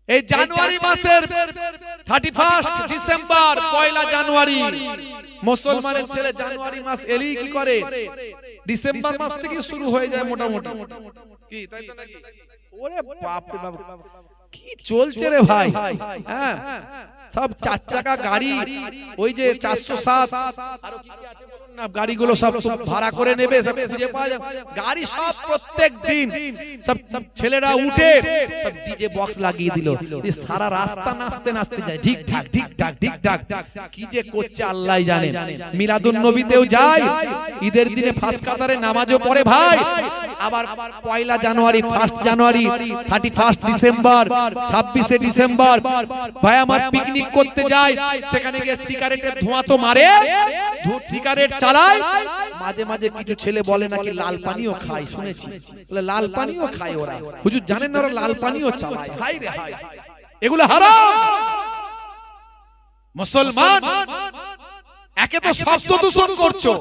এই জানুয়ারি মাসের 31 ডিসেম্বর পয়লা জানুয়ারি মুসলমানের ছেলে জানুয়ারি মাস এলেই কি করে ডিসেম্বর মাস থেকে শুরু হয়ে যায় মোটামুটি কি তাই তো নাকি ওরে বাপ রে বাপ কি চলছে রে ভাই হ্যাঁ সব চার চাকা গাড়ি ওই যে 407 আরো কি কি আছে বলুন না গাড়িগুলো সব ভাড়া করে নেবে সব খুঁজে পাওয়া যায় গাড়ি সব প্রত্যেক দিন সব ছেলেরা উঠে সব ডিজে বক্স লাগিয়ে দিল এই সারা রাস্তা নাচতে নাচতে যায় ঠিক ঠাক ঠিক ঠাক ঠিক ঠাক কি যে করছে আল্লাহই জানে মিলাদুন নবীতেও যায় ঈদের দিনে ফার্স্ট কাতারে নামাজও পড়ে ভাই আবার পয়লা জানুয়ারি 1 জানুয়ারি 31 ডিসেম্বর 26 ডিসেম্বর ভাই আমার পিকনিক করতে যায় সেখানে গিয়ে সিগারেটের ধোঁয়া তো মারে সিগারেট চালায় মাঝে মাঝে কিছু ছেলে বলে নাকি লাল পানিও খায় শুনেছি বলে লাল পানিও খায় ওরা হুজুর জানেন না ওরা লাল পানিও চালায় হাই রে হাই এগুলো হারাম মুসলমান একে তো শব্দ দূষণ করছো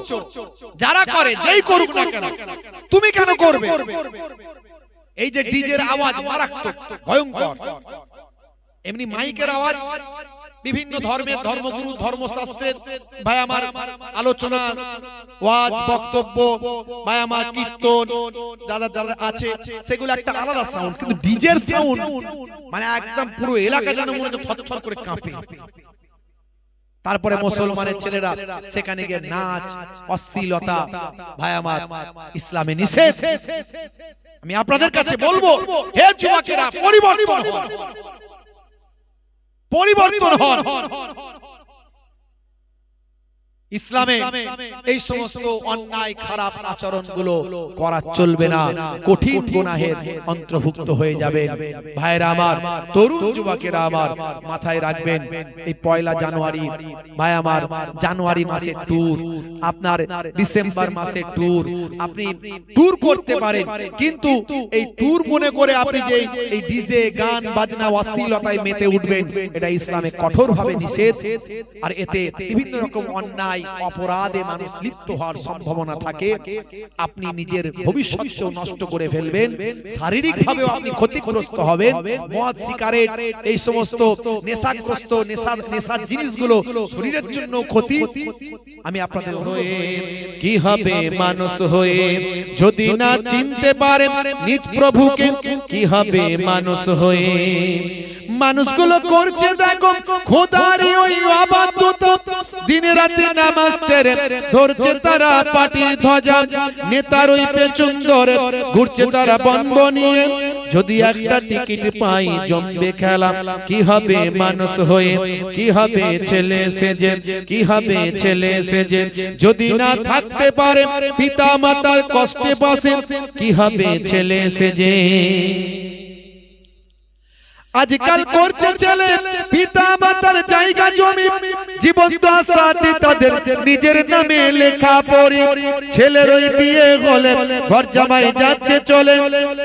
যারা করে যেই করুক না কেন তুমি কেন করবে এই যে ডিজের আওয়াজ মারাত্মক ভয়ঙ্কর এমনি মাইকের আওয়াজ বিভিন্ন ধর্মের ধর্মগুরু ধর্মশাস্ত্রের ভাই আমার আলোচনা ওয়াজ বক্তব্য ভাই আমার কীর্তন যারা যারা আছে সেগুলো একটা আলাদা সাউন্ড কিন্তু ডিজের সাউন্ড মানে একদম পুরো এলাকা যেন মনে হচ্ছে থরথর করে কাঁপে তারপরে মুসলমানের ছেলেরা সেখানে গিয়ে নাচ অশ্লীলতা ভাই আমার ইসলামে নিষেধ আমি আপনাদের কাছে বলবো হে যুবকেরা পরিবর্তন হন ইসলামে এই সমস্ত অন্যায় খারাপ আচরণগুলো করা চলবে না কঠিন গুনাহের অন্তর্ভুক্ত হয়ে যাবে ভাইরা আমার তরুণ যুবকেরা আমার মাথায় রাখবেন এই পয়লা জানুয়ারি ভাই আমার জানুয়ারি মাসের ট্যুর আপনার ডিসেম্বর মাসের ট্যুর আপনি ট্যুর করতে পারেন কিন্তু এই ট্যুর মনে করে আপনি যে এই ডিজে গান বাজনা অশ্লীলতায় মেতে উঠবেন এটা ইসলামে কঠোরভাবে নিষেধ আর এতে বিভিন্ন রকম অন্যায় অপরাধে মানুষ লিপ্ত হওয়ার সম্ভাবনা থাকে আপনি নিজের ভবিষ্যৎও নষ্ট করে ফেলবেন শারীরিকভাবেও আপনি ক্ষতিগ্রস্ত হবেন মদ সিগারেট এই সমস্ত নেশাগ্রস্ত নেশার জিনিসগুলো শরীরের জন্য ক্ষতি আমি আপনাদের কি হবে মানুষ হয়ে যদি না চিনতে পারে নিজ প্রভুকে কি হবে মানুষ হয়ে মানুষগুলো করছে দেখো খোদারই ওই অবাধ্যতা দিনে রাতে নামাজ ছেড়ে ধরছে তারা পাটির ধ্বজা নেতার ওই পেছন ধরে ঘুরছে তারা বন্ধ নিয়ে যদি একটা টিকিট পাই জমবে খেলা কি হবে মানুষ হয়ে কি হবে ছেলে সেজে কি হবে ছেলে সেজে যদি না থাকতে পারে পিতা মাতার কষ্টে বসে কি হবে ছেলে সেজে আজকাল করছে ছেলে পিতা মাতার জায়গা জমি জীবন দশাতে তাদের নিজের নামে লেখা পড়ে ছেলের ওই বিয়ে হলে ঘর জামাই যাচ্ছে চলে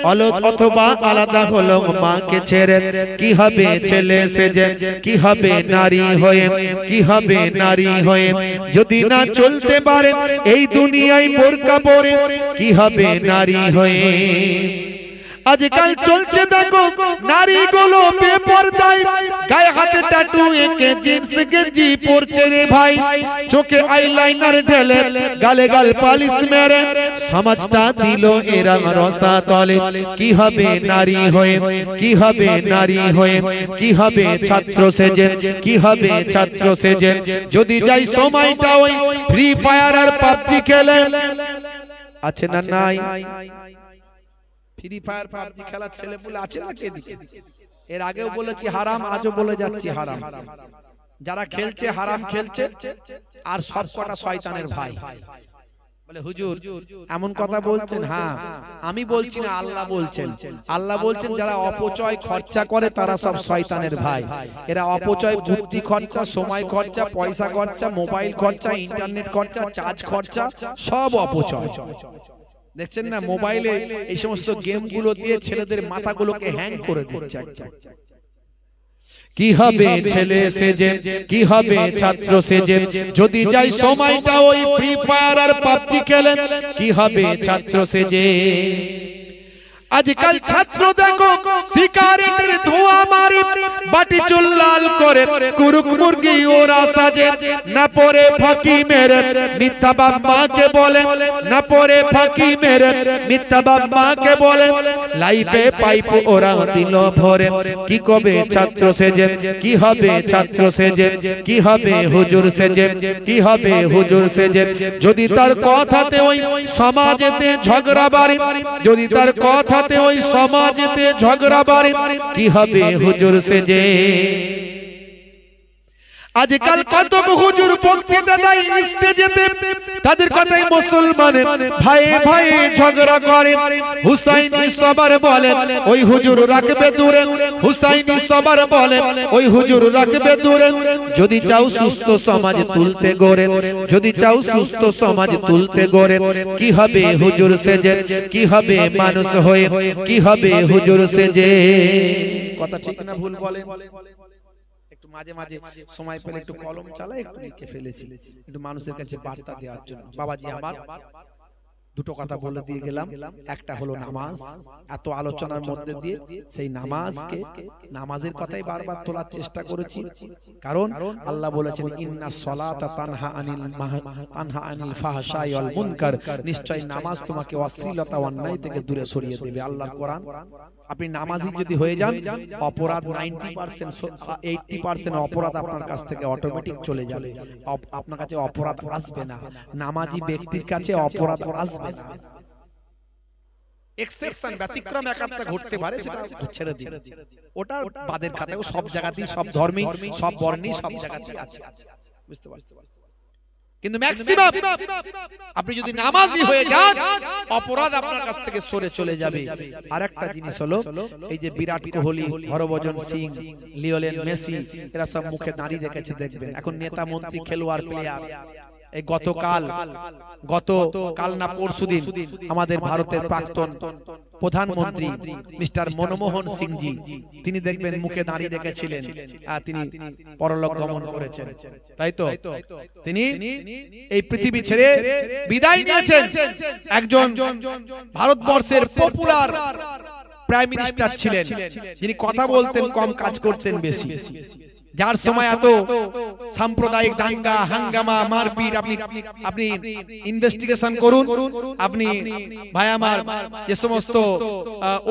অলক অথবা আলাদা হলো মাকে ছেড়ে কি হবে ছেলে সেজে কি হবে নারী হয়ে কি হবে নারী হয়ে যদি না চলতে পারে এই দুনিয়ায় বোরকা পরে কি হবে নারী হয়ে আজকাল চলছে দেখো নারীগুলো বেপরদায় গায়ে হাতে ট্যাটু এঁকে জিন্স গেঞ্জি পরছে রে ভাই চোখে আইলাইনার ঢেলে গালে গাল পালিশ মেরে সমাজটা দিল এরা রসা তলে কি হবে নারী হয়ে কি হবে নারী হয়ে কি হবে ছাত্র সেজে কি হবে ছাত্র সেজে যদি যাই সময়টা ওই ফ্রি ফায়ার আর পাবজি খেলে আছে না নাই ফ্রি ফায়ার পাবজি খেলার ছেলে বলে আছে না এদিকে এর আগেও বলেছি হারাম আজও বলে যাচ্ছি হারাম যারা খেলছে হারাম খেলছে আর সব কটা শয়তানের ভাই বলে হুজুর এমন কথা বলছেন হ্যাঁ আমি বলছি না আল্লাহ বলছেন যারা অপচয় খরচা করে তারা সব শয়তানের ভাই এরা অপচয় বুদ্ধি খরচা সময় খরচা পয়সা খরচা মোবাইল খরচা ইন্টারনেট খরচা চার্জ খরচা সব অপচয় দেখছেন না মোবাইলে এই সমস্ত গেম গুলো দিয়ে ছেলেদের মাথাগুলোকে হ্যাং করে দিচ্ছে কি হবে ছেলে সেজে কি হবে ছাত্র সেজে যদি যাই সময়টা ওই ফ্রি ফায়ার আর পাবজি খেলে কি হবে ছাত্র সেজে আজকাল ছাত্র দেখো সিগারেটের ধোঁয়া মারে করে কুরুক মুরগি ওরা সাজে না পড়ে ফাঁকি মেরে মিথ্যা বাপ মাকে বলে না পড়ে ফাঁকি মেরে মিথ্যা বাপ মাকে বলে লাইফে পাইপ ওরা দিল ভরে কি কবে ছাত্র সেজে কি হবে ছাত্র সেজে কি হবে হুজুর সেজে কি হবে হুজুর সেজে যদি তার কথাতে ওই সমাজেতে ঝগড়া বাড়ে যদি তার কথাতে ওই সমাজেতে ঝগড়া বাড়ে কি হবে হুজুর সেজে আজকাল কত হুজুর বক্তৃতা দেয় স্টেজেতে তাদের কথাই মুসলমান ভাই ভাই ঝগড়া করে হুসাইনি সবার বলে ওই হুজুর রাখবে দূরে হুসাইনি সবার বলে ওই হুজুর রাখবে দূরে যদি চাও সুস্থ সমাজ তুলতে গড়ে যদি চাও সুস্থ সমাজ তুলতে গড়ে কি হবে হুজুর সেজে কি হবে মানুষ হয়ে কি হবে হুজুর সেজে কথা ঠিক না ভুল বলেন মাঝে মাঝে সময় পেলে একটু কলম চালাই একটু লিখে ফেলেছি একটু মানুষের কাছে বার্তা দেওয়ার জন্য বাবাজি আমার দুটো কথা বলে দিয়ে গেলাম একটা হলো নামাজ এত আলোচনার মধ্যে দিয়ে সেই নামাজকে নামাজের কথাই বারবার তোলার চেষ্টা করেছি কারণ আল্লাহ বলেছেন ইন্নাস সালাতা তানহা আনিল ফাহশাই ওয়াল মুনকার নিশ্চয় নামাজ তোমাকে অশ্লীলতা অন্যায় থেকে দূরে সরিয়ে দেবে আল্লাহর কোরআন আপনি নামাজি যদি হয়ে যান অপরাধ 90% 80% অপরাধ আপনার কাছ থেকে অটোমেটিক চলে যাবে আপনার কাছে অপরাধ আসবে না নামাজি ব্যক্তির কাছে অপরাধ আসবে না এক্সেপশন ব্যতিক্রম একটা ঘটতে পারে সেটা ছেড়ে দিন ওটা বাদের খাতায় সব জায়গাতেই সব ধর্মে সব বর্ণে সব জায়গাতেই আছে বুঝতে পারছেন কিন্তু ম্যাক্সিমাম আপনি যদি নামাজি হয়ে যান অপরাধ আপনার কাছ থেকে সরে চলে যাবে আরেকটা জিনিস হলো এই যে বিরাট কোহলি হরভজন সিং লিওনেল মেসি এরা সব মুখে দাঁড়িয়ে রেখেছে দেখবেন এখন নেতা মন্ত্রী খেলোয়াড় প্লেয়ার এই গতকাল না পরশুদিন আমাদের ভারতের প্রাক্তন প্রধানমন্ত্রী মিস্টার মনমোহন সিং জি তিনি দেখবেন মুখে দাঁড়িয়ে রেখেছিলেন আর তিনি পরলোক গমন করেছেন তাই তো তিনি এই পৃথিবী ছেড়ে বিদায় নিয়েছেন একজন ভারতবর্ষের পপুলার প্রাইম মিনিস্টার ছিলেন যিনি কথা বলতেন কম কাজ করতেন বেশি যার সময় এত সাম্প্রদায়িক দাঙ্গা হাঙ্গামা মারপিট আপনি ইনভেস্টিগেশন করুন আপনি ভাই আমার যে সমস্ত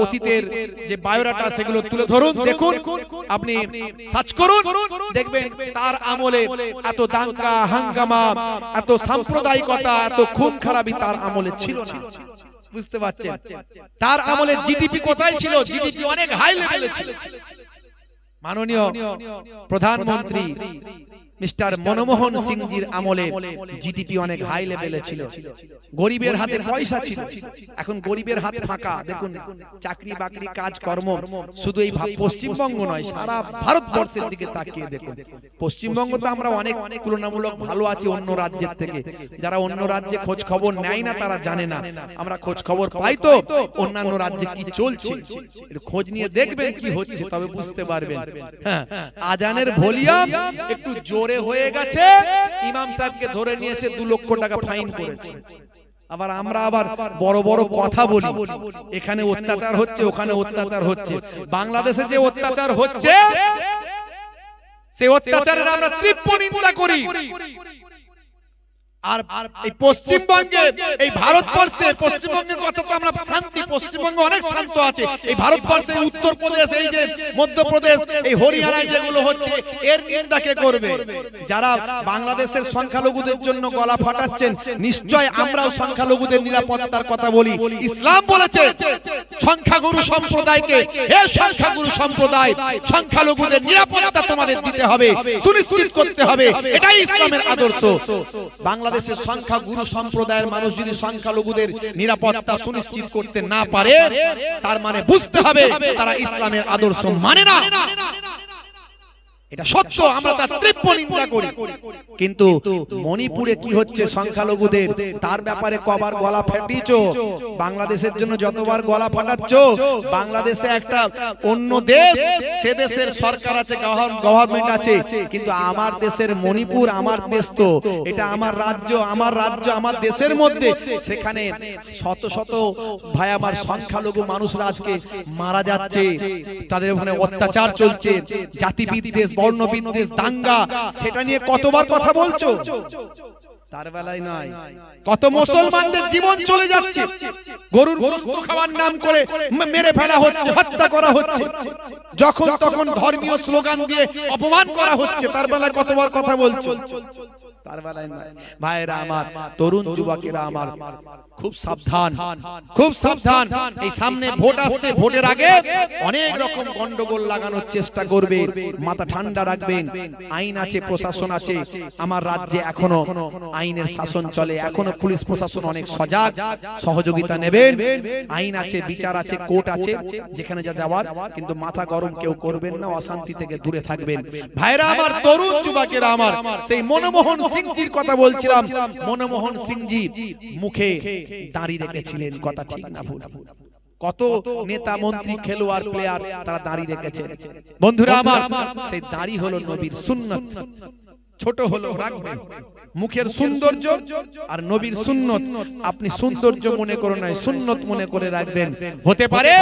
অতীতের যে বায়োডাটা সেগুলো তুলে ধরুন দেখুন আপনি সার্চ করুন দেখবেন তার আমলে এত দাঙ্গা হাঙ্গামা এত সাম্প্রদায়িকতা এত খুন খারাপি তার আমলে ছিল না বুঝতে পারছেন তার আমলে জিডিপি কোথায় ছিল জিডিপি অনেক হাই লেভেলে ছিল মাননীয় প্রধানমন্ত্রী মিস্টার মনমোহন সিং জির আমলে জিডিপি অনেক হাই লেভেলে ছিল গরিবের হাতে পয়সা ছিল এখন গরিবের হাত ফাঁকা দেখুন চাকরি বাকরি কাজ কর্ম শুধু এই পশ্চিমবঙ্গ নয় সারা ভারতবর্ষের দিকে তাকিয়ে দেখুন পশ্চিমবঙ্গ তো আমরা অনেক তুলনামূলক ভালো আছি অন্য রাজ্যের থেকে যারা অন্য রাজ্যে খোঁজ খবর নেয় না তারা জানে না আমরা খোঁজ খবর পাই তো অন্যান্য রাজ্যে কি চলছে একটু খোঁজ নিয়ে দেখবেন কি হচ্ছে তবে বুঝতে পারবেন হ্যাঁ আজানের ভলিউম একটু জোরে হয়ে গেছে ইমাম সাহেবকে ধরে নিয়েছে 2 লক্ষ টাকা ফাইন করেছে আবার আমরা বড় বড় কথা বলি এখানে অত্যাচার হচ্ছে ওখানে অত্যাচার হচ্ছে বাংলাদেশে যে অত্যাচার হচ্ছে সেই অত্যাচারের আমরা তীব্র নিন্দা করি আর এই পশ্চিমবঙ্গে এই ভারতবর্ষে পশ্চিমবঙ্গের কথা তো আমরা শান্তি পশ্চিমবঙ্গ অনেক শান্ত আছে এই ভারতবর্ষে উত্তরপ্রদেশ এই যে মধ্যপ্রদেশ এই হরিয়ানায় যেগুলো হচ্ছে এর নিন্দা কে করবে যারা বাংলাদেশের সংখ্যালঘুদের জন্য গলা ফাটাচ্ছেন নিশ্চয় আমরাও সংখ্যালঘুদের নিরাপত্তার কথা বলি ইসলাম বলেছে সংখ্যাগুরু সম্প্রদায়কে হে সংখ্যাগুরু সম্প্রদায় সংখ্যালঘুদের নিরাপত্তা তোমাদের দিতে হবে সুনিশ্চিত করতে হবে এটাই ইসলামের আদর্শ বাংলাদেশের সংখ্যাগুরু সম্প্রদায়ের মানুষ যদি সংখ্যালঘুদের নিরাপত্তা সুনিশ্চিত করতে না পারে তার মানে বুঝতে হবে তারা ইসলামের আদর্শ মানে না এটা সত্য আমরা তার তীব্র নিন্দা করি কিন্তু মণিপুরে কি হচ্ছে সংখ্যালঘুদের তার ব্যাপারে কবার গলা ফাটিয়েছো বাংলাদেশের জন্য যতবার গলা ফাটাচ্ছো বাংলাদেশে একটা অন্য দেশ সে দেশের সরকার আছে গভর্নমেন্ট আছে কিন্তু আমার দেশের মণিপুর আমার দেশ তো এটা আমার রাজ্য আমার দেশের মধ্যে সেখানে শত শত ভাই আমার সংখ্যালঘু মানুষরা আজকে মারা যাচ্ছে তাদের ওখানে অত্যাচার চলছে জাতি বিদ্বেষ বর্ণবিদ্বেষ, দাঙ্গা, সেটা নিয়ে কতবার কথা বলছো? তার বেলায় নয়। কত মুসলমানদের জীবন চলে যাচ্ছে, গরুর গোশত খাওয়ার নাম করে মেরে ফেলা হচ্ছে, হত্যা করা হচ্ছে, যখন তখন ধর্মীয় স্লোগান দিয়ে অপমান করা হচ্ছে। তার বেলায় কতবার কথা বলছো? তার বেলায় নয়। ভাইরা আমার, তরুণ যুবকেরা আমার, খুব সাবধান, খুব সাবধান। এই সামনে ভোট আসছে, ভোটের আগে অনেক রকম গন্ডগোল লাগানোর চেষ্টা করবে। মাথা ঠান্ডা রাখবেন। আইন আছে, প্রশাসন আছে। আমার রাজ্যে এখনো আইনের শাসন চলে, এখনো পুলিশ প্রশাসন অনেক সজাগ, সহযোগিতা নেবেন। আইন আছে, বিচার আছে, কোর্ট আছে, যেখানে যা যাওয়ার। কিন্তু মাথা গরম কেউ করবেন না, অশান্তি থেকে দূরে থাকবেন। ভাইরা আমার, তরুণ যুবকেরা আমার, সেই মনমোহন সিংজির কথা বলছিলাম। মনমোহন সিংজি মুখে দাড়ি রেখেছিলেন, কথা ঠিক না ভুল? কত নেতা মন্ত্রী, খেলোয়াড়, প্লেয়ার তারা দাড়ি রেখেছেন। বন্ধুরা আমার, সেই দাড়ি হলো নবীর সুন্নত। ছোট হলো রাখবেন, মুখের সৌন্দর্য আর নবীর সুন্নত আপনি সৌন্দর্য মনে করে নয়, সুন্নত মনে করে রাখবেন। হতে পারে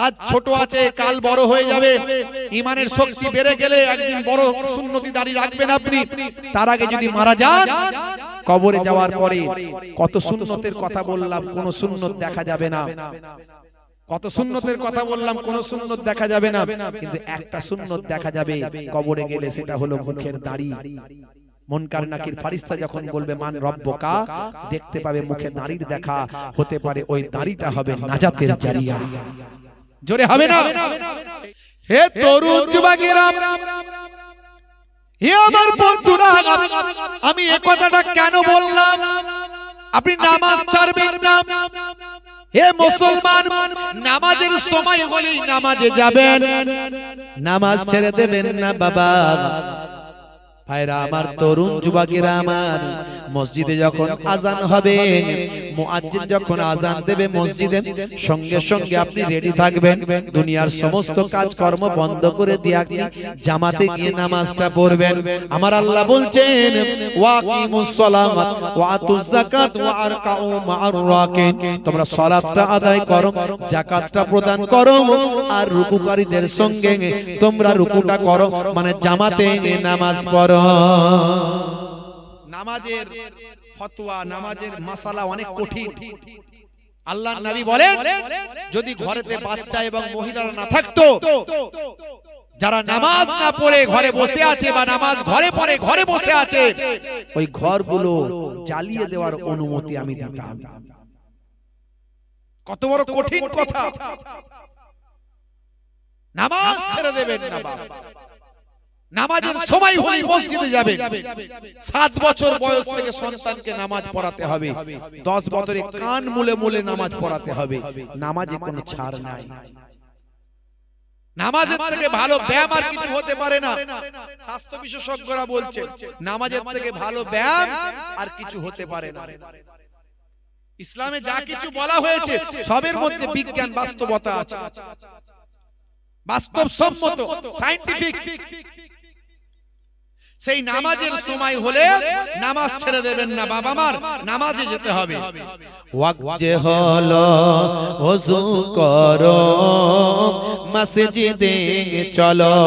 আজ ছোট আছে, কাল বড় হয়ে যাবে। ঈমানের শক্তি বেড়ে গেলে একদিন বড় সুন্নতি দাড়ি রাখবেন আপনি। তার আগে যদি মারা যান, কবরে যাওয়ার পরে কত সুন্নতের কথা বললাম, কোন সুন্নত দেখা যাবে না। কত সুন্নতের কথা বললাম, কোন সুন্নত দেখা যাবে না। কিন্তু একটা সুন্নত দেখা যাবে কবরে গেলে, সেটা হলো মুখের দাড়ি। মুনকার নাকির ফারিস্তা যখন বলবে মান রব্বুকা, দেখতে পাবে মুখে দাড়ির দেখা। হতে পারে ওই দাড়িটা হবে নাজাতের জারিয়া। জোরে হবে না? হে তরুণ যুবকেরা, হে আমার বন্ধুরা, আমি এই কথাটা কেন বললাম? আপনি নামাজ ছাড়বেন না। হে মুসলমান, নামাজের সময় হলেই নামাজে যাবেন, নামাজ ছেড়ে দেবেন না বাবা। ভাইরা আমার, তরুণ যুবকেরা আমার, মসজিদে যখন আজান হবে, মুয়াজ্জিন যখন আজান দেবে মসজিদে, সঙ্গে সঙ্গে আপনি রেডি থাকবেন। দুনিয়ার সমস্ত কাজকর্ম বন্ধ করে দিয়ে আপনি জামাতে গিয়ে নামাজটা পড়বেন। আমার আল্লাহ বলছেন, ওয়াকিমুস সালাত ওয়া আতুজ যাকাত ওয়া আরকাউ মা'আর রাকিন। তোমরা সালাতটা আদায় করো, যাকাতটা প্রদান করো, আর রুকুকারীদের সঙ্গে তোমরা রুকুটা করো, মানে জামাতে নামাজ পড়ো। নামাজের ফতোয়া, নামাজের মাসালা অনেক কঠিন। আল্লাহর নবী বলেন, যদি ঘরেতে বাচ্চা এবং মহিলারা না থাকতো, যারা নামাজ না পড়ে ঘরে বসে আছে বা নামাজ ঘরে পড়ে ঘরে বসে আছে, ওই ঘরগুলো জ্বালিয়ে দেওয়ার অনুমতি আমি দিতাম। কত বড় কঠিন কথা! নামাজ ছেড়ে দেবেন না বাবা। নামাজের সময় হলেই মসজিদে যাবে। 7 বছর বয়স থেকে সন্তানকে নামাজ পড়াতে হবে, 10 বছরে কান মুলে মুলে নামাজ পড়াতে হবে। নামাজে কোনো ছাড় নাই। নামাজের থেকে ভালো ব্যায়াম আর কিছু হতে পারে না। স্বাস্থ্য বিশেষজ্ঞরা বলছে, নামাজের থেকে ভালো ব্যায়াম আর কিছু হতে পারে না। ইসলামে যা কিছু বলা হয়েছে সবের মধ্যে বিজ্ঞান, বাস্তবতা আছে, বাস্তবসম্মত, সায়েন্টিফিক। সেই নামাজের সময় হলে নামাজ ছেড়ে দেবেন না বাবা আমার, নামাজে যেতে হবে। ওয়াক্ত হলো, ওযু করো, মসজিদে চলো,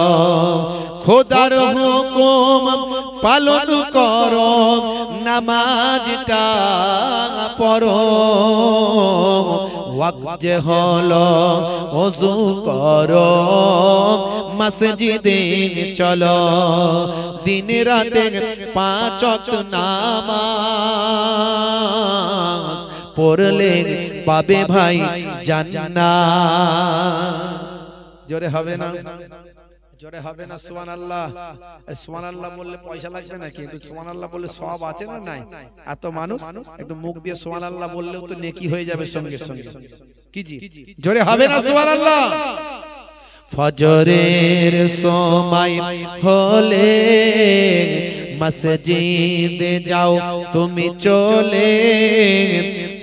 খোদার হুকুম পালন করো, নামাজটা পড়ো। ওয়াক্ত হলো, ওযু করো, মসজিদে চলো, দিন রাতে 5 ওয়াক্ত নামাজ পড়লে পাবে ভাই জান্নাত। জোরে হবে না? জোরে হবে না? সুবহানাল্লাহ। সুবহানাল্লাহ বললে পয়সা লাগবে নাকি? একটু সুবহানাল্লাহ বললে সওয়াব আছে না নাই? এত মানুষ, একটু মুখ দিয়ে সুবহানাল্লাহ বললেও তো নেকি হয়ে যাবে সঙ্গে সঙ্গে। কি জি? জোরে হবে না? সুবহানাল্লাহ। ফজরের সময় হলে মসজিদে যাও তুমি চলে,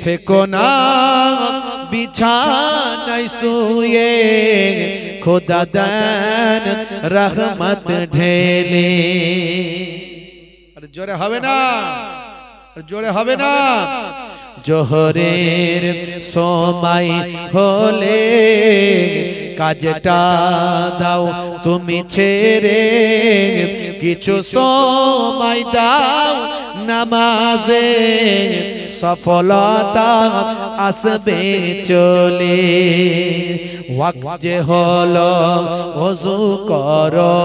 ফেকো না বিছানায় শুয়ে, খোদা দেন রহমত ঢেলে। আরে জোরে হবে না? জোরে হবে না? জোহরের সময় হলে কাজটা দাও তুমি ছেড়ে কিছু সময় দাও নামাজে সফলতা আসবে চলে ওয়াক্ত যে হলো ওযু করো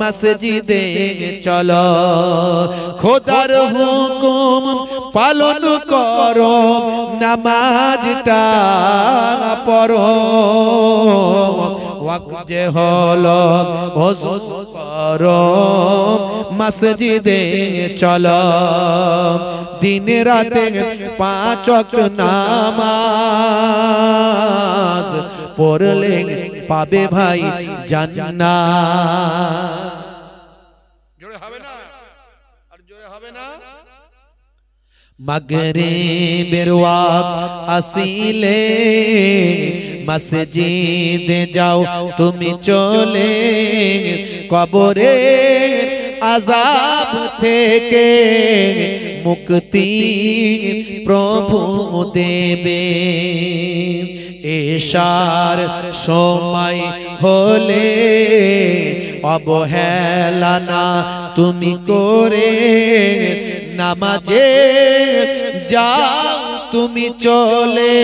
মসজিদে চলো খোদার হুকুম পালন করো নামাজটা পড়ো ওয়াক্ত যে হলো ওযু করো মসজিদে চলো দিন রাতে 5 ওয়াক্ত নামাজ পড়লে পাবে ভাই জান্নাত জোরে হবে না আর জোরে হবে না মাগরিবের ওয়াক্ত আসিলে মসজিদে যাও তুমি চলে কবরে আযাব থেকে মুক্তি প্রভু দেবে এশার সময় হলে অবহেলা না তুমি করে নামাজে যাও তুমি চলে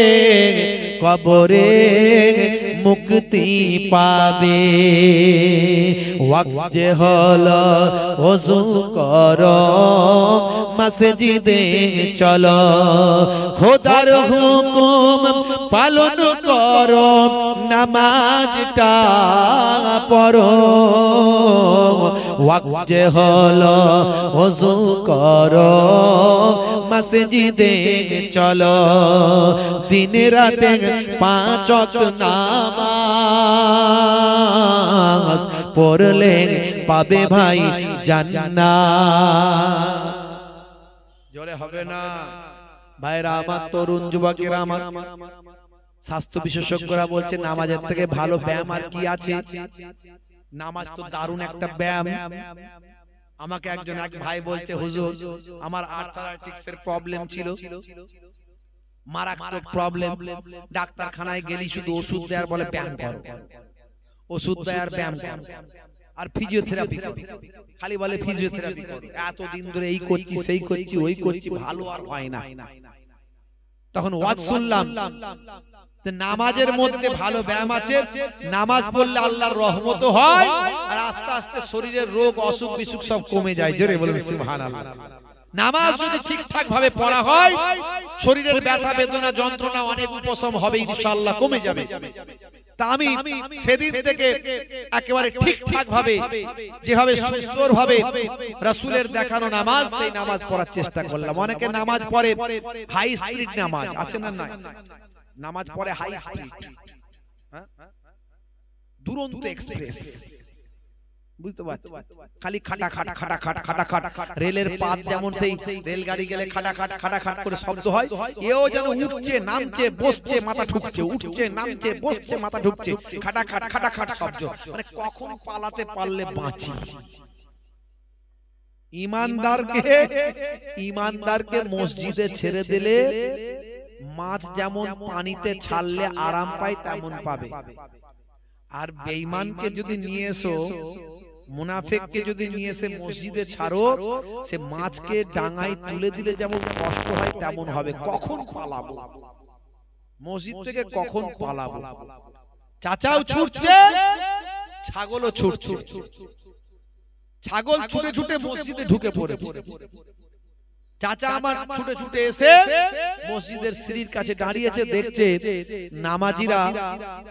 কবরে মুক্তি পাবে ওয়াক্ত যে হলো ওযু করো মসজিদে চলো খোদার হুকুম পালন করো নামাজটা পড়ো ওয়াক্ত যে হলো ওযু করো মসজিদে চলো দিন রাতে 5 ওয়াক্ত নামাজ পড়লে পাবে ভাই জান্নাত জোরে হবে না ভাইরা আমার তরুণ যুবকেরা আমার স্বাস্থ্য বিশেষজ্ঞরা বলছে নামাজের থেকে ভালো ব্যায়াম আর কি আছে নামাজ তো দারুণ একটা ব্যায়াম আমাকে একজন এক ভাই বলছে হুজুর আমার আর্থ্রাইটিসের প্রবলেম ছিল মারাত্মক প্রবলেম ডাক্তারখানায় গেলি শুধু ওষুধ দেয় আর বলে ব্যায়াম করো ওষুধ দেয় আর ব্যায়াম করো আর ফিজিওথেরাপি খালি বলে ফিজিওথেরাপি করো এতদিন ধরে এই করছি সেই করছি ওই করছি ভালো আর হয় না তখন ওয়াজ শুনলাম যে নামাজের মধ্যে ভালো ব্যায়াম আছে নামাজ পড়লে আল্লাহর রহমত হয় আর আস্তে আস্তে শরীরের রোগ অসুখ বিসুখ সব কমে যায় জোরে বলুন সুবহানাল্লাহ নামাজ যদি ঠিকঠাক ভাবে পড়া হয় শরীরের ব্যথা বেদনা যন্ত্রণা অনেক উপশম হবে ইনশাআল্লাহ কমে যাবে তা আমি সেদিন থেকে একেবারে ঠিকঠাক ভাবে যেভাবে সুন্দরভাবে রাসূলের দেখানো নামাজ সেই নামাজ পড়ার চেষ্টা করলাম অনেকে নামাজ পড়ে হাই স্পিড নামাজ আছে না নাই নামাজ পড়ে হাই স্পিড দুরন্ত এক্সপ্রেস বুঝতে পারছো খালি খাটা খাটা খাটা খাটা খাটা খাটা রেলের পাত যেমন সেই রেলগাড়ি গেলে খাটা খাটা খাটা খাট করে শব্দ হয় এও যেন উঠছে নামছে বসছে মাথা ঠুকছে উঠছে নামছে বসছে মাথা ঠুকছে খাটা খাট খাটা খাট শব্দ মানে কখন পালাতে পারলে বাঁচি ইমানদারকে মসজিদে ছেড়ে দিলে মাছ যেমন পানিতে ছাড়লে আরাম পায় তেমন পাবে আর বেঈমানকে যদি নিয়ে এসো মুনাফিককে যদি নিয়ে এসে মসজিদে ছাড়ো সে মাছকে ডাঙায় তুলে দিলে যেমন কষ্ট হয় তেমন হবে কখন পালাবো মসজিদ থেকে কখন পালাবো চাচাও ছুটছে ছাগলও ছুটছে ছাগল ছুটে ছুটে মসজিদে ঢুকে পড়ে চাচা আমার ছুটে ছুটে এসে মসজিদের সিঁড়ির কাছে দাঁড়িয়েছে দেখছে নামাজিরা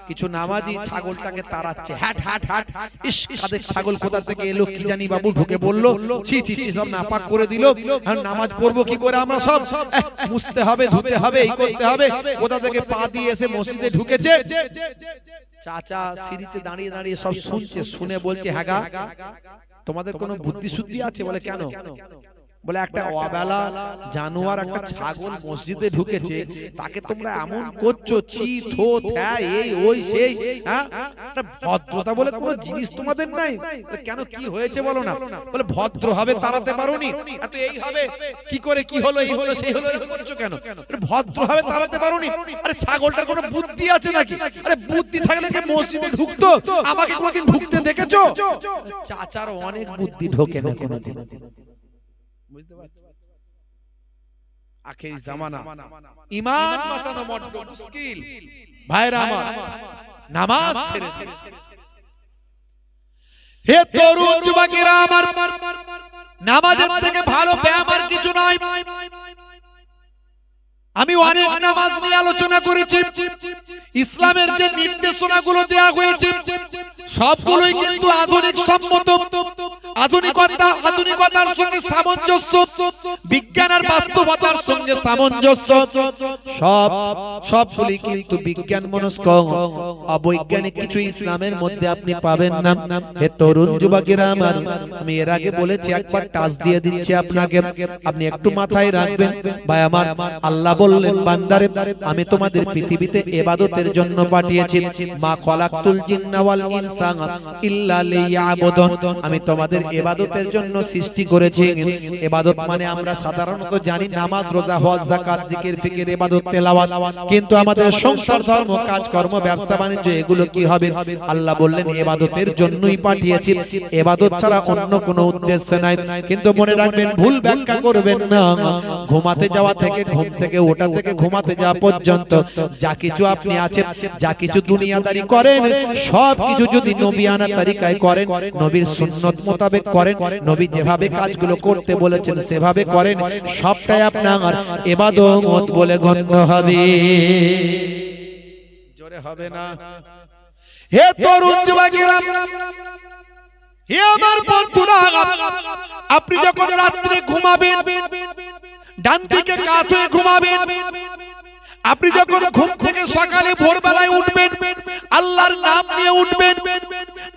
কিছু নামাজি ছাগলটাকে তাড়াচ্ছে হ্যাট হ্যাট হ্যাট ইস কাদের ছাগল কোথা থেকে এলো কি জানি বাবু ঢুকে বললো ছি ছি ছি সব নাপাক করে দিল আর নামাজ পড়বো কি করে আমরা সব মুছতে হবে ধুতে হবে এই করতে হবে কোথা থেকে পা দিয়ে এসে মসজিদে ঢুকেছে চাচা সিঁড়িতে দাঁড়িয়ে দাঁড়িয়ে সব শুনছে শুনে বলছে হ্যাঁ গা তোমাদের কোনো বুদ্ধি শুদ্ধি আছে বলে কেন বলে একটা অবেলা জানোয়ার একটা ছাগল মসজিদে ঢুকেছে, তাকে তোমরা এমন করছো, ছি থো থ্যা এই ওই সেই, হ্যাঁ ভদ্রতা বলে কোনো জিনিস তোমাদের নাই? কেন কি হয়েছে বলো না? বলে ভদ্র হবে তাড়াতে পারোনি, এত এই হবে কি করে, কি হলো এই হলো সেই হলো, করছো কেন? ভদ্র হবে তাড়াতে পারোনি? আরে ছাগলটার কোনো বুদ্ধি আছে নাকি? আরে বুদ্ধি থাকলে কি মসজিদে ঢুকতো? আমাকে কোনোদিন ঢুকতে দেখেছো? চাচার অনেক বুদ্ধি ঢোকে না কোনোদিন, বুঝতে পারছো? আখেরি জামানা, ঈমান বাঁচানো বড় মুশকিল ভাইরা আমার, নামাজ ছেড়ে হে তরুণ যুবকেরা আমার, নামাজের থেকে ভালো ব্যায়াম আর কিছু নয়। আমি অনেক নামাজ নিয়ে আলোচনা করেছি, ইসলামের যে নির্দেশনাগুলো দেওয়া হয়েছে সবগুলোই কিন্তু আধুনিক সম্মত, আধুনিকতার সঙ্গে সামঞ্জস্য, বিজ্ঞান আর বাস্তবতার সঙ্গে সামঞ্জস্য, সবগুলি কিন্তু বিজ্ঞান মনস্ক, অবৈজ্ঞানিক কিছু ইসলামের মধ্যে আপনি পাবেন না। হে তরুণ যুবকেরা আমার, আমি এর আগে বলেছি, একবার টাচ দিয়ে দিচ্ছি আপনাকে, আপনি একটু মাথায় রাখবেন। ভাই আমার, আল্লাহ বললেন বান্দারে আমি তোমাদের পৃথিবীতে ইবাদতের জন্য পাঠিয়েছি, মা খলাকতুল জিন্না ওয়াল ইনসানা ইল্লা লিয়াবুদুন, আমি তোমাদের ইবাদতের জন্য সৃষ্টি করেছি। ইবাদত মানে আমরা সাধারণত জানি নামাজ, রোজা, হজ, যাকাত, জিকির, ফিকির, ইবাদত, তেলাওয়াত, কিন্তু আমাদের সংসার, ধর্ম, কাজকর্ম, ব্যবসা বাণিজ্য এগুলো কি হবে? আল্লাহ বললেন ইবাদতের জন্যই পাঠিয়েছি, ইবাদত ছাড়া অন্য কোনো উদ্দেশ্য নাই। কিন্তু মনে রাখবেন, ভুল ব্যাখ্যা করবেন না। ঘুমাতে যাওয়া থেকে, ঘুম থেকে ওঠা থেকে ঘুমাতে যাওয়া পর্যন্ত যা কিছু আপনি আছেন, যা কিছু দুনিয়াদারি করেন, সব কিছু যদি নবিয়ানা তরিকায় করেন, নবীর সুন্নত মোতাবেক করেন, নবী যেভাবে কাজগুলো করতে বলেছেন সেভাবে করেন, সবটাই আপনার ইবাদত বলে গণ্য হবে। জোরে হবে না? হে তরুণ যুবকেরা, হে আমার বন্ধুরা, আপনি যখন রাত্রে ঘুমাবেন ডান দিকে কাত হয়ে ঘুমাবেন, আপনি যখন ঘুম থেকে সকালে ভোরবেলায় উঠবেন আল্লাহর নাম নিয়ে উঠবেন,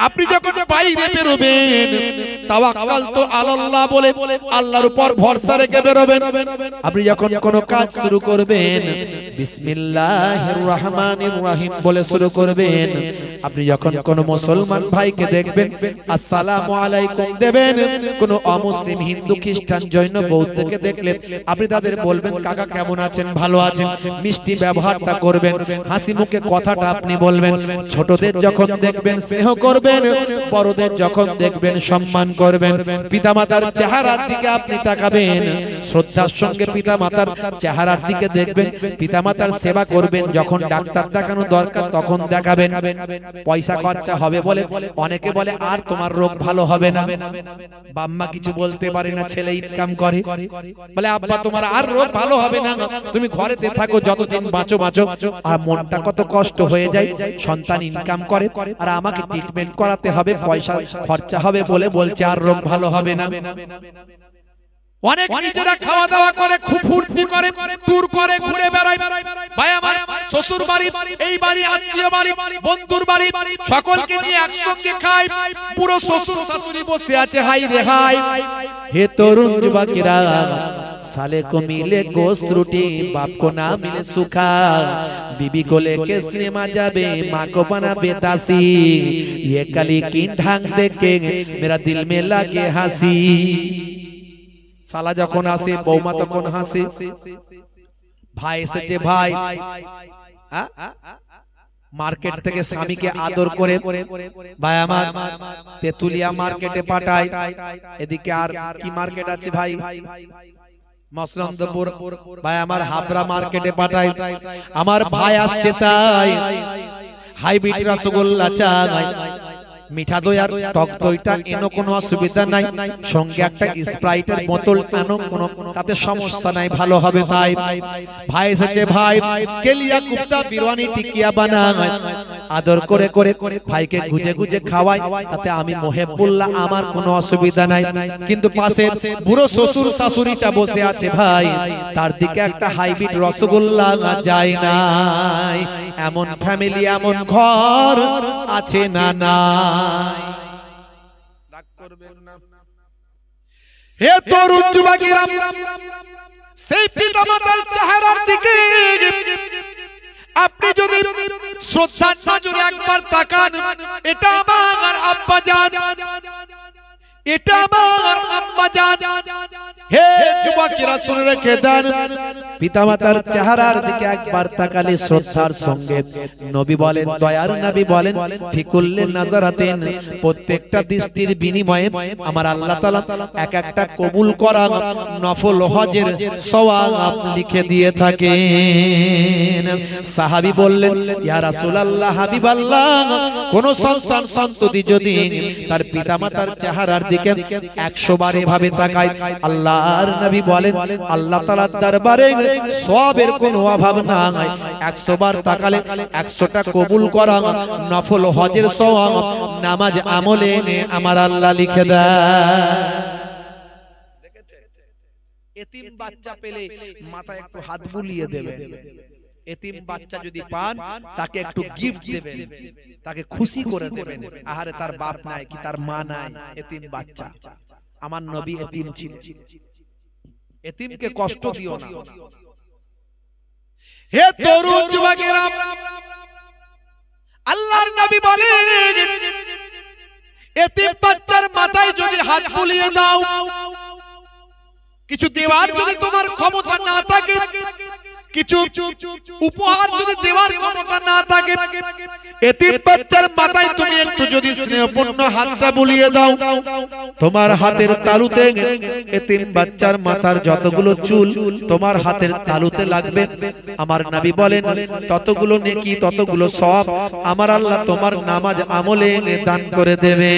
আপনি যখন বাইরে বেরোবেন তাওয়াক্কালতু আলাল্লাহ বলে আল্লাহর উপর ভরসা রেখে বেরোবেন। আপনি যখন কোনো কাজ শুরু করবেন বিসমিল্লাহির রহমানির রহিম বলে শুরু করবেন। আপনি যখন কোনো মুসলমান ভাইকে দেখবেন আসসালামু আলাইকুম দেবেন, কোনো অমুসলিম, হিন্দু, খ্রিস্টান, জৈন, বৌদ্ধকে দেখলেন আপনি তাদের বলবেন কাকা কেমন আছেন, ভালো আছেন, মিষ্টি ব্যবহারটা করবেন, হাসি মুখে কথাটা আপনি বলবেন। ছোটদের যখন দেখবেন স্নেহ করবেন, বড়দের যখন দেখবেন সম্মান করবেন। পিতামাতার চেহারার দিকে আপনি তাকাবেন, শ্রদ্ধার সঙ্গে পিতামাতার চেহারার দিকে দেখবেন, পিতামাতার সেবা করবেন। যখন ডাক্তার দেখানো দরকার তখন দেখাবেন। পয়সা খরচা হবে বলে অনেকে বলে আর তোমার রোগ ভালো হবে না, বাম্মা কিছু বলতে পারে না, ছেলে ইনকাম করে, বলে আব্বা তোমার আর রোগ ভালো হবে না, তুমি ঘরেতে থাকো যতদিন বাঁচো বাঁচো। আর মনটা কত কষ্ট হয়ে যায়, সন্তান ইনকাম করে আর আমাকে ট্রিটমেন্ট করাতে হবে, পয়সা খরচা হবে বলে বলছে আর রোগ ভালো হবে না। অনেক নিজেরা খাওয়া দাওয়া করে, খুব ফুর্তি করে, ট্যুর করে, ঘুরে বেড়ায়। ভাই আমার, শ্বশুর বাড়ি, এই বাড়ি, আত্মীয় বাড়ি, বন্ধুর বাড়ি, সকলকে নিয়ে একসঙ্গে খায়। পুরো শ্বশুর শাশুড়ি বসে আছে, হাই রে হাই। হে তরুণ যুবকেরা, साले को मिले गोश्त रोटी, बाप को ना मिले सूखा, बीबी को लेके सिनेमा जाबे, माँ को बनाबे दासी, ये कली की ढंग देख के मेरा दिल में लगे हंसी। साला যখন আসে বৌমা তখন হাসে, ভাই এসেছে ভাই, মার্কেট থেকে স্বামীকে আদর করে ভাই আমার তেতুলিয়া মার্কেটে পাঠায়। এদিকে আর কি মার্কেট আছে ভাই, মসলন্দপুর, ভাই আমার হাবড়া মার্কেটে পাঠায়। আমার ভাই আসছে তাই হাইব্রিড রসগোল্লা চাই, মিঠা দই আর টক দইটা এনো, কোনো অসুবিধা নাই, সঙ্গে একটা স্প্রাইটের বোতল আনো, কোনো তাতে সমস্যা নাই, ভালো হবে। তাই ভাই এসেছে ভাই, কেলিয়া কুপ্তা বিরিয়ানি টিকিয়া বানায়, আদর করে করে ভাইকে গুজে গুজে খাওয়ায়, তাতে আমি মোহেবুল্লাহ, আমার কোনো অসুবিধা নাই। কিন্তু পাশে বুড়ো শ্বশুর শাশুড়িটা বসে আছে ভাই, তার দিকে একটা হাইব্রিড রসগোল্লা যায় নাই। এমন ফ্যামিলি, এমন ঘর আছে না না? হে তরুণ যুবকেরা, সেই পিতামাতার চেহারার দিকে আপনি যদি শ্রদ্ধার নজরে একবার তাকান, এটা আমার আব্বাজান, এটা আমার আম্মাজান। হে যুবকেরা শুনে রেখে দেন, পিতামাতার চেহারার দিকে একবার তাকালে শ্রদ্ধার সঙ্গে নবী বলেন, দয়ার নবী বলেন, ফিকুল্লে নাজারাতিন, প্রত্যেকটা দৃষ্টির বিনিময়ে আমার আল্লাহ তাআলা এক একটা কবুল করা নফল হজের সওয়াব লিখে দিয়ে থাকেন। সাহাবী বললেন, ইয়া রাসূলুল্লাহ, হাবিবাল্লাহ, কোন সন্তান সন্ততি যদি তার পিতামাতার চেহারার দিকে 100 বার এভাবে তাকায়, আল্লাহর নবী বলেন আল্লাহ তাআলার দরবারে সওয়াবের কোনো অভাব নাই। 100 বার তাকালে 100টা কবুল করা নফল হজের সওয়াব নামাজ আমলে আমার আল্লাহ লিখে দেয়। এতিম বাচ্চা পেলে মাথায় একটু হাত বুলিয়ে দেবেন। এতিম বাচ্চা যদি পান, তাকে একটু গিফট দেবেন, তাকে খুশি করে দেবেন। আহারে, তার বাপ নাই কি তার মা নাই, এতিম বাচ্চা। আমার নবী এতিম ছিলেন, এতিমকে কষ্ট দিও না। হে তরুণ যুবকেরা, আল্লাহর নবী বলেন, এতিম বাচ্চার মাথায় যদি হাত বুলিয়ে দাও, কিছু দেওয়ার যদি তোমার ক্ষমতা না থাকে, কিছু উপহার যদি দেওয়ার ক্ষমতা না থাকে, এতিম বাচ্চার মাথায় তুমি একটু যদি স্নেহপূর্ণ হাতটা বুলিয়ে দাও, তোমার হাতের তালুতে এতিম বাচ্চার মাথার যতগুলো চুল তোমার হাতের তালুতে লাগবে, আমার নবী বলেন ততগুলো নেকি, ততগুলো সওয়াব আমার আল্লাহ তোমার নামাজ আমলে দান করে দেবে।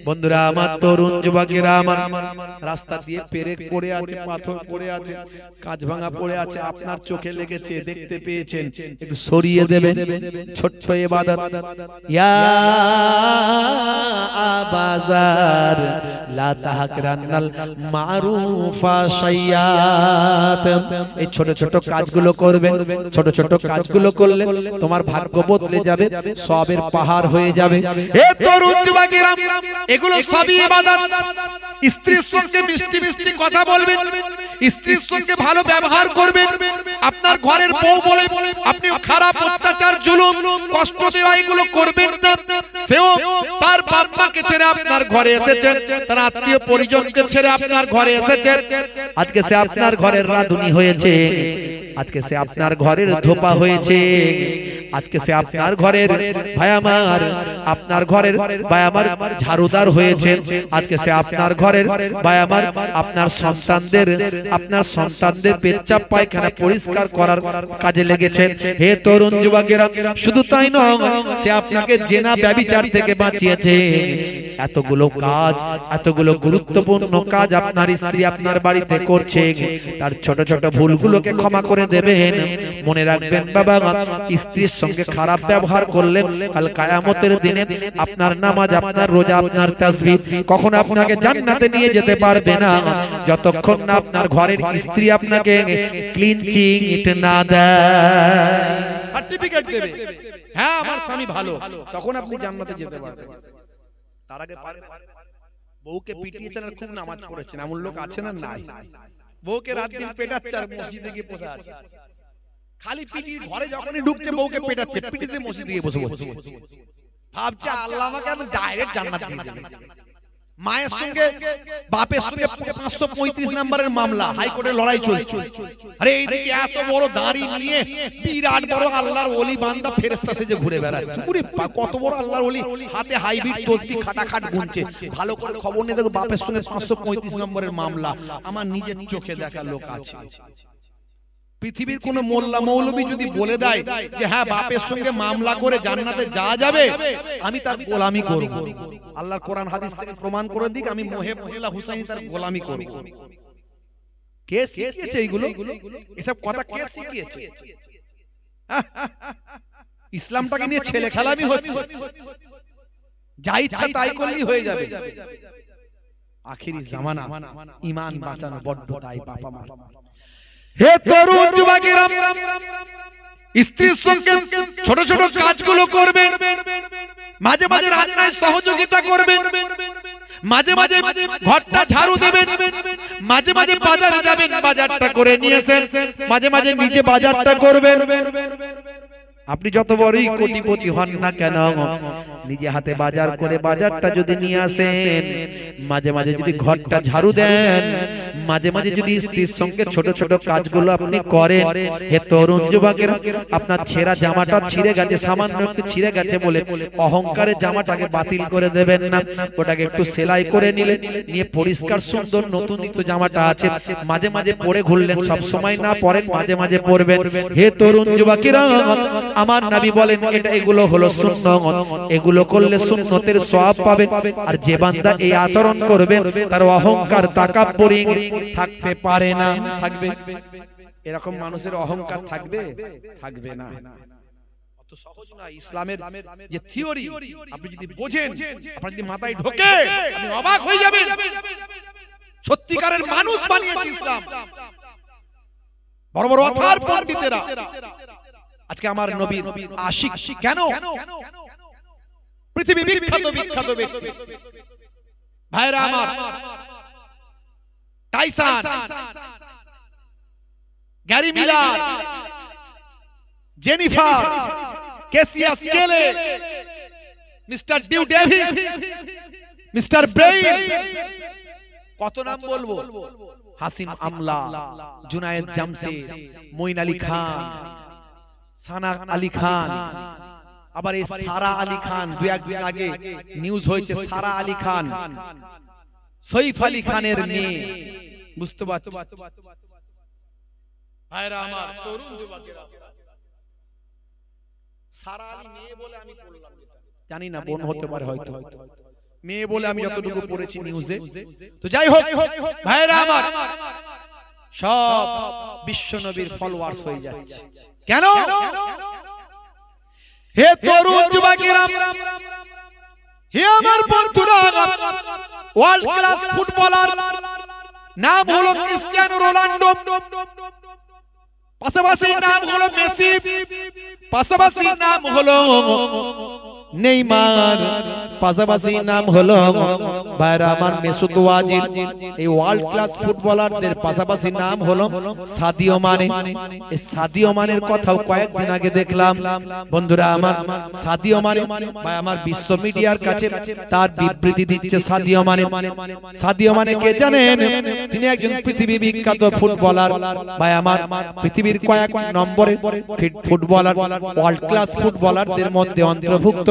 বন্ধুরা আমার, তরুণ যুবকেরা আমার, রাস্তা দিয়ে পেরেক পড়ে আছে, পাথর পড়ে আছে, কাঁচ ভাঙা পড়ে আছে, আপনার চোখে লেগেছে, দেখতে পেয়েছেন, একটু সরিয়ে দেবেন। ছোট্ট ইবাদত, ইয়া আবাজার লা তাহকিরান্নাল মারুফা শাইয়াত। এই ছোট ছোট কাজগুলো করবেন, ছোট ছোট কাজগুলো করলে তোমার ভাগ্য বদলে যাবে, সওয়াবের পাহাড় হয়ে যাবে। হে তরুণ যুবকেরা, এগুলো সবই ইবাদত। স্ত্রীর সঙ্গে মিষ্টি মিষ্টি কথা বলবেন, স্ত্রীর সঙ্গে ভালো ব্যবহার করবেন। আপনার ঘরের বউ বলে আপনি খারাপ, অত্যাচার, জুলুম, কষ্ট দেওয়া এগুলো করবেন না। সেও তার বাপ মাকে ছেড়ে আপনার ঘরে এসেছেন, তার আত্মীয় পরিজনকে ছেড়ে আপনার ঘরে এসেছেন। আজকে সে আপনার ঘরের রাঁধুনি হয়েছে, আজকে সে আপনার ঘরের ধোপা হয়েছে, আজকে সে আপনার ঘরের ভাই আমার, আপনার ঘরের ভাই আমার ঝাড়ুদার হয়েছে, আজকে সে আপনার ঘরের ভাই আমার, আপনার সন্তানদের পেচ্ছাপ পায়খানা পরিষ্কার করার কাজে লেগেছে। হে তরুণ যুবকেরা, শুধু তাই নয়, সে আপনাকে জেনা ব্যভিচার থেকে বাঁচিয়েছে। এতগুলো কাজ, এতগুলো গুরুত্বপূর্ণ কাজ আপনার স্ত্রী আপনার বাড়িতে করছে, তার ছোট ছোট ভুলগুলোকে ক্ষমা করে দেবেন। মনে রাখবেন বাবা, স্ত্রীর সঙ্গে খারাপ ব্যবহার করলে কাল কিয়ামতের দিনে আপনার নামাজ, আপনার রোজা, আপনার তাসবিহ কখনো আপনাকে জান্নাতে নিয়ে যেতে পারবে না, যতক্ষণ না আপনার ঘরের স্ত্রী আপনাকে ক্লিন চিট না দেয়, সার্টিফিকেট দেবে, হ্যাঁ আমার স্বামী ভালো, তখন আপনি জান্নাতে যেতে পারবেন। তার আগে বউকে পিটিয়েছেন আর খুব নামাজ পড়েছেন, এমন লোক আছে না? নাই। বউকে রাত দিন পেটাচ্ছে আর মসজিদে গিয়ে বসে আছে, খালি পিটি, ঘরে যখনই ঢুকছে বউকে পেটাচ্ছে, পিটিতে মসজিদে গিয়ে বসে বসে ভাবছে আল্লাহ আমাকে ডাইরেক্ট জান্নাত দিয়ে দেবে। মায়ের সঙ্গে বাপের সঙ্গে 535 নম্বরের মামলা, হাইকোর্টে লড়াই চলছে। আরে এইদিকে এত বড় দাড়ি নিয়ে বিরাট বড় আল্লাহর ওলি বান্দা ফেরেশতা সেজে ঘুরে বেড়াচ্ছে। ওরে কত বড় আল্লাহর ওলি, হাতে হাইব্রিড তসবিহ খাটাখাট গুনছে। ভালো করে খবর নিয়ে দেখো, বাপের সঙ্গে 535 নম্বরের মামলা। আমার নিজের চোখে দেখা লোক আছে। পৃথিবীর কোন মোল্লা মৌলবী যদি বলে দেয় যে হ্যাঁ বাপের সঙ্গে মামলা করে জান্নাতে যাওয়া যাবে, আমি তার গোলামি করব। আল্লাহর কোরআন হাদিস থেকে প্রমাণ করে দিক, আমি মহিলা হুসাইন তার গোলামি করব। কে শিখিয়েছে এইগুলো? এসব কথা কে শিখিয়েছে? ইসলামটাকে নিয়ে ছেলে খেলামি হচ্ছে, যা ইচ্ছা তাই করলেই হয়ে যাবে। আখিরি জামানা, ঈমান বাঁচানো বড্ড দায় বাবা মা। হে তরুণ যুবকেরা, স্ত্রীর সঙ্গে ছোট ছোট কাজগুলো করবেন, মাঝে মাঝে রান্নায় সহযোগিতা করবেন, মাঝে মাঝে ঘরটা ঝাড়ু দেবেন, মাঝে মাঝে বাজারে যাবেন, বাজারটা করে নিয়ে আসেন, মাঝে মাঝে নিজে বাজারটা করবেন। আপনি যত বড়ই কোটিপতি হন না কেন, নিজে হাতে বাজার করে বাজারটা যদি নিয়ে আসেন, মাঝে মাঝে যদি ঘরটা ঝাড়ু দেন, মাঝে মাঝে যদি স্ত্রীর সঙ্গে ছোট ছোট কাজগুলো আপনি করেন, হে তরুণ যুবকেরা, আপনার ছেঁড়া জামাটা ছিঁড়ে গেছে, সামান্য একটু ছিঁড়ে গেছে বলে অহংকারে জামাটাকে বাতিল করে দেবেন না, ওটাকে একটু সেলাই করে নিলেন, নিয়ে পরিষ্কার সুন্দর নতুন নিত্য জামাটা আছে, মাঝে মাঝে পরে ঘুরলেন, সব সময় না পরেন, মাঝে মাঝে পরবেন। হে তরুণ যুবকেরা, আমার নবী বলেন এটা এগুলো হলো সুন্নাত, এগুলো করলে সুন্নতের সওয়াব পাবে। আর যে বান্দা এই আচরণ করবে তার অহংকার তাকাব্বুরি থাকতে পারে না। থাকবে এরকম মানুষের অহংকার থাকবে? থাকবে না। অত সহজ না ইসলামের যে থিওরি, আপনি যদি বোঝেন, আপনার যদি মাথায় ঢোকে, আপনি অবাক হয়ে যাবেন। সত্যিকারের মানুষ বানিয়েছে ইসলাম, বড় বড় অথার পণ্ডিতেরা। আজকে আমার নবীর আশিক কেন? পৃথিবী বিখ্যাত বিখ্যাত ব্যক্তি ভাইরা আমার, Tyson, Gary Miller, Jennifer, Cassius Clay, mister Dew Davis, mister Brain, কত নাম বলবো, হাসিম আমলা, জুনায়েদ জামশেদ, মঈন আলী খান, সানা আলী খান, আবার এই সারা আলী খান, দুই একদিন আগে নিউজ হয়েছে সারা আলী খান সৈফ আলী খানের মেয়ে, বুঝতে পারছো ভাইরা আমার, তরুণ যুবকেরা, সারা আলী মেয়ে বলে আমি বললাম, জানি না বোন হতে পারে, হয়তো মেয়ে বলে আমি যতটুকু পড়েছি নিউজে। তো যাই হোক ভাইরা আমার, সব বিশ্ব নবীর ফলোয়ার্স হয়ে যাচ্ছে কেন? হে তরুণ যুবকেরা, হে আমার বন্ধুরা, ওয়ার্ল্ড ক্লাস ফুটবলার নাম হলো ক্রিস্টিয়ানো রোনাল্ডো, পাশাপাশি নাম হলো মেসি, পাশাপাশি নাম হলো নেইমার, পাশাপাশি নাম হলো বাইরামান মেসুত ওয়াজিল। এই ওয়ার্ল্ড ক্লাস ফুটবলারদের পাশাপাশি নাম হলো সাদিও মানে। এই সাদিও মানের কথাও কয়েকদিন আগে দেখলাম বন্ধুরা আমার। সাদিও মানে ভাই আমার বিশ্ব মিডিয়ার কাছে তার বিবৃতি দিচ্ছে সাদিও মানে। সাদিও মানে কে জানেন? তিনি একজন পৃথিবী বিখ্যাত ফুটবলার ভাই আমার, পৃথিবীর কয়েক নম্বরে ফুটবলার, ওয়ার্ল্ড ক্লাস ফুটবলারদের মধ্যে অন্তর্ভুক্ত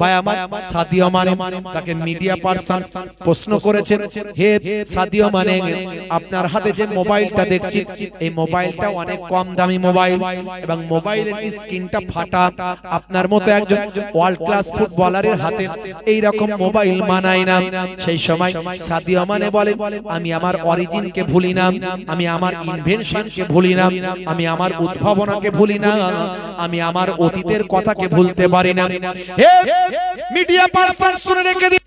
ভাই আমার সাদিও মানে। তাকে মিডিয়া পারসন প্রশ্ন করেছেন, হে সাদিও মানে, আপনার হাতে যে মোবাইলটা দেখছি, এই মোবাইলটা অনেক কম দামি মোবাইল এবং মোবাইলের স্ক্রিনটা ফাটা, আপনার মতো একজন ওয়ার্ল্ড ক্লাস ফুটবলারের হাতে এই রকম মোবাইল মানায় না। সেই সময় সাদিও মানে বলে, আমি আমার অরিজিনকে ভুলি না, আমি আমার ইনভেনশনকে ভুলি না, আমি আমার উদ্ভাবনাকে ভুলি না, আমি আমার অতীতের কথাকে ভুলতে পারি না। হে মিডিয়া পারসন শুনে রেখে দিন,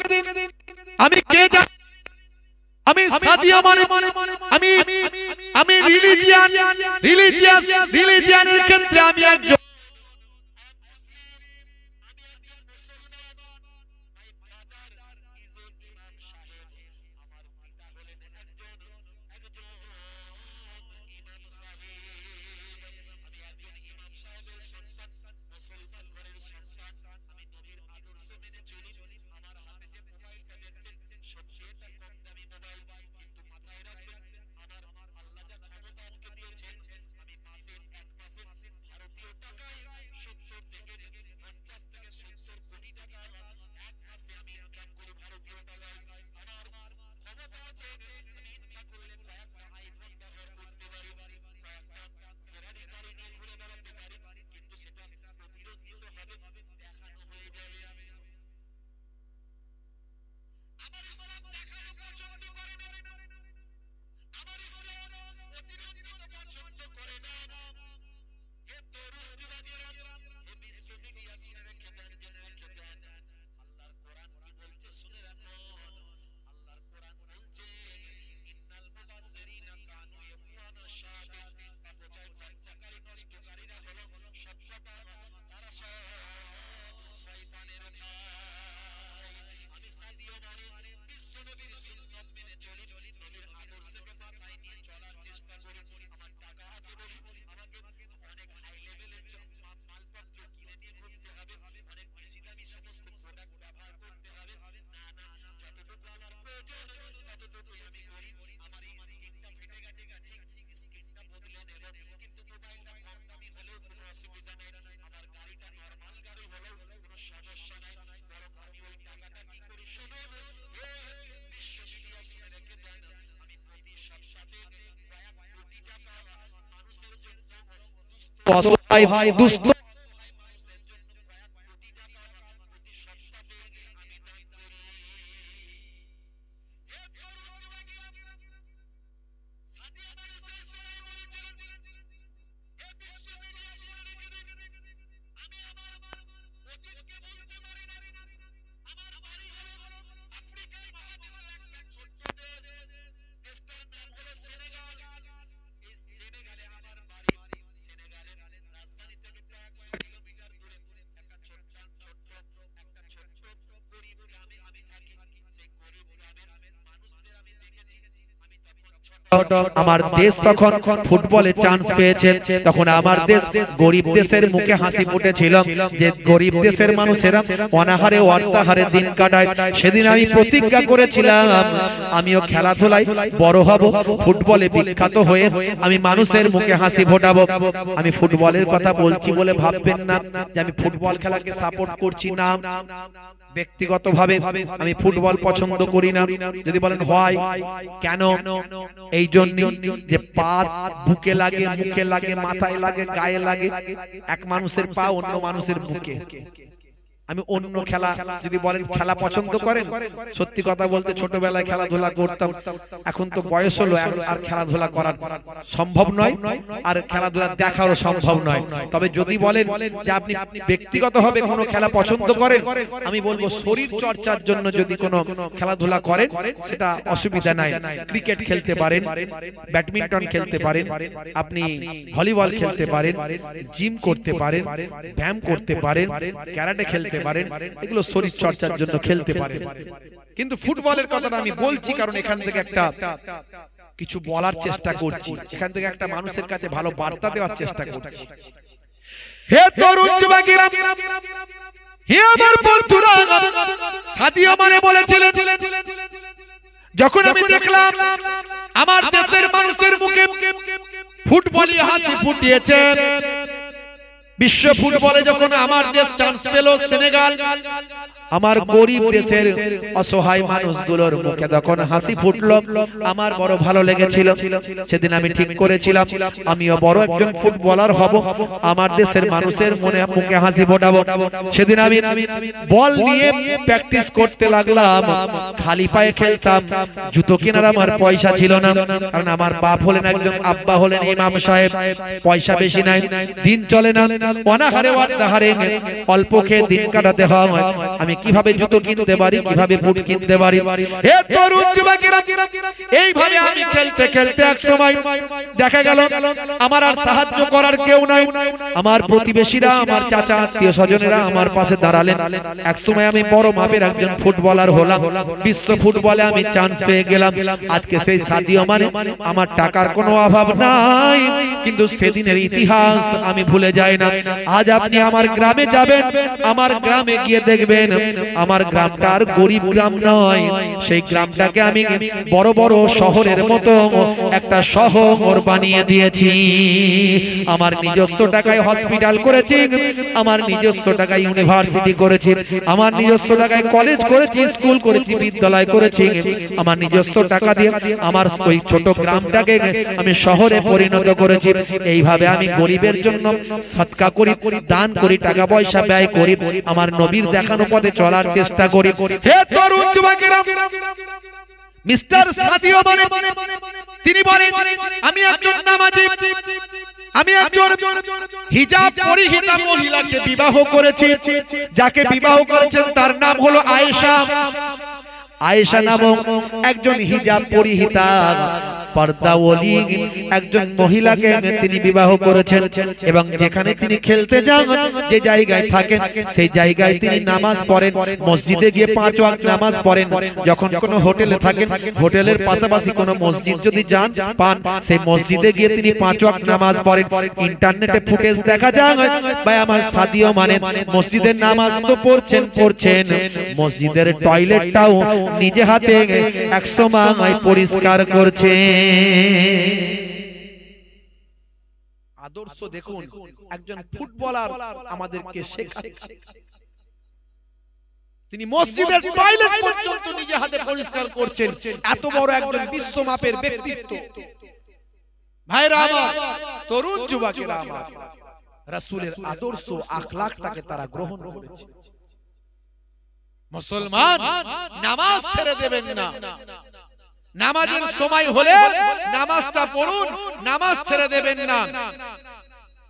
আমি কে জানি? আমি সাদিও মানে, আমি রিলিজিয়ানের ক্ষেত্রে আমি একজন টাকা অসহায় দুস্থ আমার দেশ তখন ফুটবলে চান্স পেয়েছে, তখন আমার দেশ গরিব দেশের মুখে হাসি ফুটেছিল যে গরিব দেশের মানুষেরা অনাহারে অর্থাহারে দিন কাটায়। সেদিন আমি প্রতিজ্ঞা করেছিলাম আমিও খেলাধুলায় বড় হব, ফুটবলে বিখ্যাত হয়ে আমি মানুষের মুখে হাসি ফোটাবো। আমি ফুটবলের কথা বলছি বলে ভাববেন না যে আমি ফুটবল খেলাকে সাপোর্ট করছি না। ব্যক্তিগতভাবে আমি ফুটবল পছন্দ করি না। যদি বলেন হয় কেন, এই জন্য যে পা বুকে লাগে, মুখে লাগে, মাথায় লাগে, গায়ে লাগে। এক মানুষের পা অন্য মানুষের বুকে। আমি অন্য খেলা যদি বলেন খেলা পছন্দ করেন, সত্যি কথা বলতে ছোটবেলায় খেলাধুলা করতাম, এখন তো বয়স হলো, আর খেলাধুলা করা সম্ভব নয়, আর খেলাধুলা দেখারও সম্ভব নয়। তবে যদি বলেন যে আপনি ব্যক্তিগতভাবে কোনো খেলা পছন্দ করেন, আমি বলবো শরীর চর্চার জন্য যদি কোনো খেলাধুলা করেন সেটা অসুবিধা নাই। ক্রিকেট খেলতে পারেন, ব্যাডমিন্টন খেলতে পারেন, আপনি ভলিবল খেলতে পারেন, জিম করতে পারেন, ব্যায়াম করতে পারেন, ক্যারাটে খেলতে পারেন, এগুলো শরীর চর্চার জন্য খেলতে পারেন। কিন্তু ফুটবলের কথাটা আমি বলছি কারণ এখান থেকে একটা কিছু বলার চেষ্টা করছি, এখান থেকে একটা মানুষের কাছে ভালো বার্তা দেওয়ার চেষ্টা করছি। হে তরুণ যুবকেরা, হে আমার বন্ধুরা, সাদিও মানে বলেছিলেন যখন আমি দেখলাম আমার দেশের মানুষের মুখে ফুটবলই হাসি ফুটিয়েছে, বিশ্ব ফুটবলে যখন আমার দেশ চান্স পেল সেনেগাল, আমার গরিব দেশের অসহায় মানুষগুলোর মুখে যখন হাসি ফুটলো, আমার বড় ভালো লেগেছিল। সেদিন আমি ঠিক করেছিলাম আমিও বড় একজন ফুটবলার হব, আমার দেশের মানুষের মনে মুখে হাসি ফোটাবো। সেদিন আমি বল নিয়ে প্র্যাকটিস করতে লাগলাম, খালি পায়ে খেলতাম, জুতো কেনার আমার পয়সা ছিল না, কারণ আমার বাপ হলেন একজন, আব্বা হলেন ইমাম সাহেব, পয়সা বেশি নাই, দিন চলে না, অনাহারে অর্ধাহারে অল্প খেয়ে দিন কাটাতে হয়। আমি কিভাবে জুতো কিনতে পারি, কিভাবে বুট কিনতে পারি? হে তরুণ যুবকেরা, এইভাবে আমি খেলতে খেলতে এক সময় দেখা গেল আমার আর সাহায্য করার কেউ নাই। আমার প্রতিবেশীরা, আমার চাচা, আত্মীয় স্বজনেরা আমার পাশে দাঁড়ালেন। এক সময় আমি বড় মাপের একজন ফুটবলার হলাম, বিশ্ব ফুটবলে আমি চান্স পেয়ে গেলাম। আজকে সেই সাদিও মানে আমার টাকার কোনো অভাব নাই, কিন্তু সেদিনের ইতিহাস আমি ভুলে যাই না। আজ আপনি আমার গ্রামে যাবেন, আমার গ্রামে গিয়ে দেখবেন আমার গ্রামটা আর গরিব গ্রাম নয়, সেই গ্রামটাকে আমি বড় বড় শহরের মতো একটা শহর বানিয়ে দিয়েছি। আমার নিজস্ব টাকায় হসপিটাল করেছি, আমার নিজস্ব টাকায় ইউনিভার্সিটি করেছি, আমার নিজস্ব টাকায় কলেজ করেছি, স্কুল করেছি, বিদ্যালয় করেছি। আমার নিজস্ব টাকা দিয়ে আমার ওই ছোট গ্রামটাকে আমি শহরে পরিণত করেছি। এইভাবে আমি গরিবের জন্য সদকা করি, দান করি, টাকা পয়সা ব্যয় করি, আমার নবীর দেখানো পথে চলার চেষ্টা করি। হে তরুণ যুবকেরা, মিস্টার সাদিও মানে তিনি বলেন আমি একজন নামাজি, আমি একজন হিজাব পরিহিতা মহিলাকে বিবাহ করেছি, যাকে বিবাহ করেছেন তার নাম হলো আয়েশা। আয়েশা নামক একজন হিজাব পরিহিতা পর্দাওয়ালি একজন মহিলাকে তিনি বিবাহ করেছেন, এবং যেখানে তিনি খেলতে যান, যে জায়গায় থাকেন, সেই জায়গায় তিনি নামাজ পড়েন, মসজিদে গিয়ে 5 ওয়াক্ত নামাজ পড়েন। যখন কোনো হোটেলে থাকেন, হোটেলের পাশাপাশি কোনো মসজিদ যদি যান পান, সেই মসজিদে গিয়ে তিনি 5 ওয়াক্ত নামাজ পড়েন। ইন্টারনেটে ফুটেজ দেখা যায় ভাই আমার সাদিও মানে মসজিদের নামাজ তো পড়ছেন, মসজিদের টয়লেটটাও নিজে হাতে 100 মায় পরিষ্কার করছে। আদর্শ দেখুন, একজন ফুটবলার আমাদেরকে শেখাচ্ছে, তিনি মসজিদের টয়লেট পর্যন্ত নিজে হাতে পরিষ্কার করছেন। এত বড় একজন বিশ্বমাপের ব্যক্তিত্ব। ভাইরা আমার, তরুণ যুবকেরা আমার, রাসূলের আদর্শ আখলাকটাকে তারা গ্রহণ করেছে। মুসলমান নামাজ ছেড়ে দেবেন না, নামাজের সময় হলে নামাজটা পড়ুন, নামাজ ছেড়ে দেবেন না।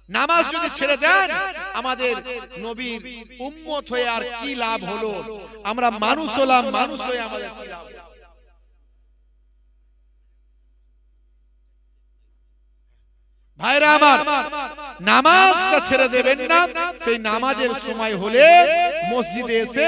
নামাজ যদি ছেড়ে দেন আমাদের নবীর উম্মত হয়ে আর কি লাভ হলো? আমরা মানুষ হলাম, মানুষ হয়ে আমাদের কি লাভ? ভাইরা আমার, নামাজটা ছেড়ে দেবেন না। সেই নামাজের সময় হলে মসজিদে এসে